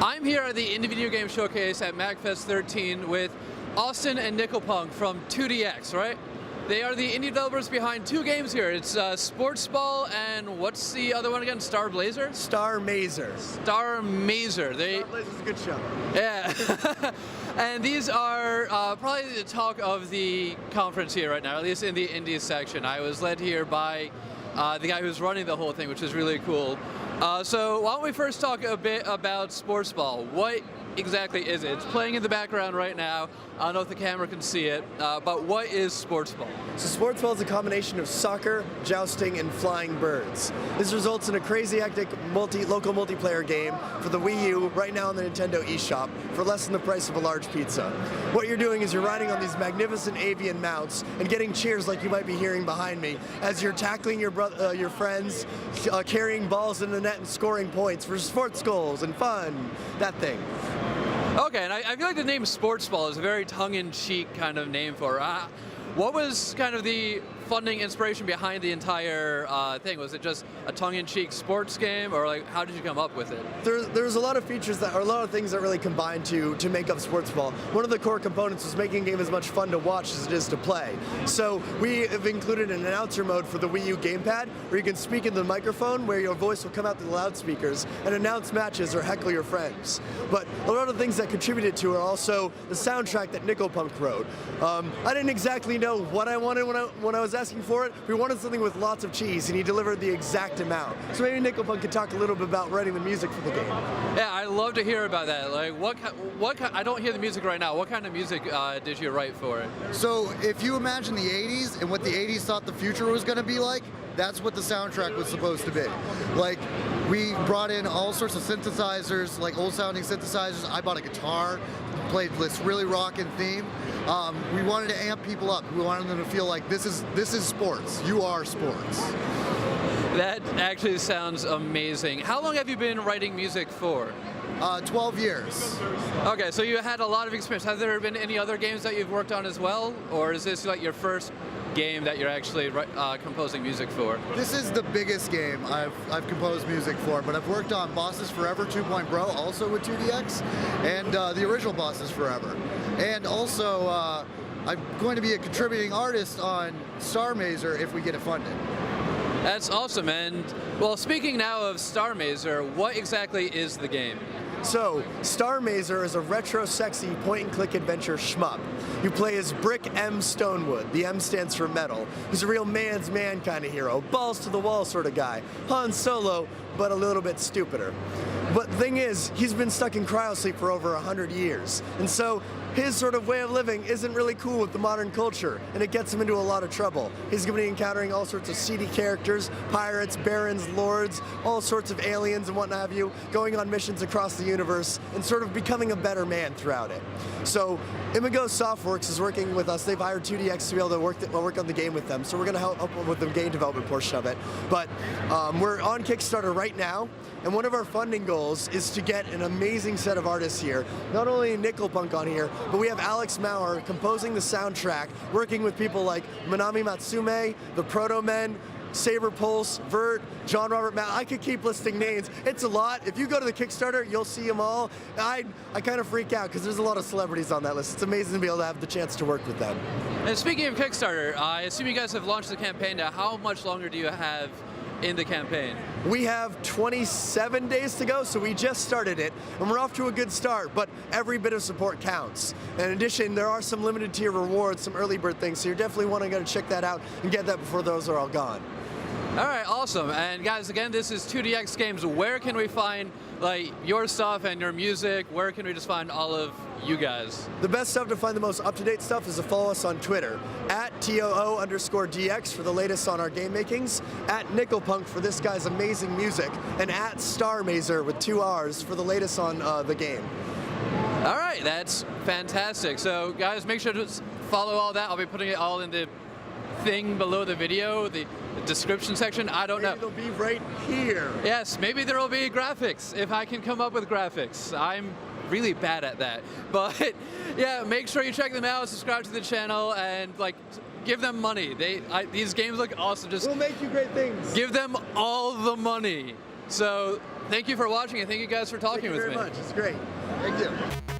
I'm here at the Indie Video Game Showcase at MAGFest 13 with Austin and NickelPUNK from 2DX, right? They are the indie developers behind two games here. It's Sports Ball and what's the other one again? Star Blazer? Star Mazer. Star Mazer. Star Blazer's a good show. Yeah. And these are probably the talk of the conference here right now, at least in the indies section. I was led here by the guy who's running the whole thing, which is really cool. So why don't we first talk a bit about Sports Ball. What exactly is it? It's playing in the background right now. I don't know if the camera can see it, but what is Sports Ball? So Sports Ball is a combination of soccer, jousting, and flying birds. This results in a crazy hectic local multiplayer game for the Wii U right now on the Nintendo eShop for less than the price of a large pizza. What you're doing is you're riding on these magnificent avian mounts and getting cheers like you might be hearing behind me as you're tackling your friends, carrying balls in the net and scoring points for sports goals and fun, that thing. Okay, and I feel like the name Sports Ball is a very tongue-in-cheek kind of name for it. What was kind of the funding inspiration behind the entire thing? Was it just a tongue-in-cheek sports game, or like how did you come up with it? There's a lot of features that, or a lot of things that really combine to make up Sports Ball. One of the core components was making a game as much fun to watch as it is to play. So we have included an announcer mode for the Wii U gamepad, where you can speak into the microphone, where your voice will come out through the loudspeakers and announce matches or heckle your friends. But a lot of the things that contributed to are also the soundtrack that NickelPUNK wrote. I didn't exactly know what I wanted when I was asking for it. We wanted something with lots of cheese, and he delivered the exact amount. So maybe NickelPUNK could talk a little bit about writing the music for the game. Yeah, I'd love to hear about that. Like, I don't hear the music right now. What kind of music did you write for it? So if you imagine the 80s and what the 80s thought the future was going to be like, that's what the soundtrack was supposed to be. Like, we brought in all sorts of synthesizers, like old-sounding synthesizers. I bought a guitar, played this really rockin' theme. We wanted to amp people up. We wanted them to feel like this is sports. You are sports. That actually sounds amazing. How long have you been writing music for? 12 years. Okay, so you had a lot of experience. Have there been any other games that you've worked on as well? Or is this like your first game that you're actually composing music for? This is the biggest game I've composed music for, but I've worked on Bosses Forever 2.0, also with 2DX, and the original Bosses Forever. And also, I'm going to be a contributing artist on Star Mazer if we get it funded. That's awesome. And well, speaking now of Star Mazer, what exactly is the game? So, Star Mazer is a retro, sexy, point-and-click adventure shmup. You play as Brick M. Stonewood, the M stands for metal, who's a real man's man kind of hero, balls-to-the-wall sort of guy. Han Solo, but a little bit stupider. But the thing is, he's been stuck in cryosleep for over 100 years, and so his sort of way of living isn't really cool with the modern culture, and it gets him into a lot of trouble. He's going to be encountering all sorts of seedy characters, pirates, barons, lords, all sorts of aliens and what have you, going on missions across the universe, and sort of becoming a better man throughout it. So, Imago Softworks is working with us. They've hired 2DX to be able to work on the game with them, so we're going to help with the game development portion of it. But we're on Kickstarter right now, and one of our funding goals is to get an amazing set of artists here. Not only NickelPUNK on here, but we have Alex Maurer composing the soundtrack, working with people like Manami Matsume, the Proto Men, Saber Pulse, Vert, John Robert Matt. I could keep listing names. It's a lot. If you go to the Kickstarter, you'll see them all. I kind of freak out because there's a lot of celebrities on that list. It's amazing to be able to have the chance to work with them. And speaking of Kickstarter, I assume you guys have launched the campaign now. How much longer do you have in the campaign? We have 27 days to go, so we just started it, and we're off to a good start, but every bit of support counts. In addition, there are some limited tier rewards, some early bird things, so you're definitely wanting to go check that out and get that before those are all gone. All right, awesome. And guys, again, this is 2DX Games. Where can we find like your stuff and your music? Where can we just find all of you guys? The best stuff to find the most up-to-date stuff is to follow us on Twitter, at @TOO_DX for the latest on our game makings, at NickelPUNK for this guy's amazing music, and at Star Mazer with 2 R's for the latest on the game. All right, that's fantastic. So guys, make sure to follow all that. I'll be putting it all in the thing below the video, the description section. I don't know. It'll be right here. Yes, maybe there will be graphics if I can come up with graphics. I'm really bad at that. But yeah, make sure you check them out, subscribe to the channel, and like give them money. These games look awesome. Just we'll make you great things. Give them all the money. So thank you for watching, and thank you guys for talking Thank you with very me. much. It's great. Thank you.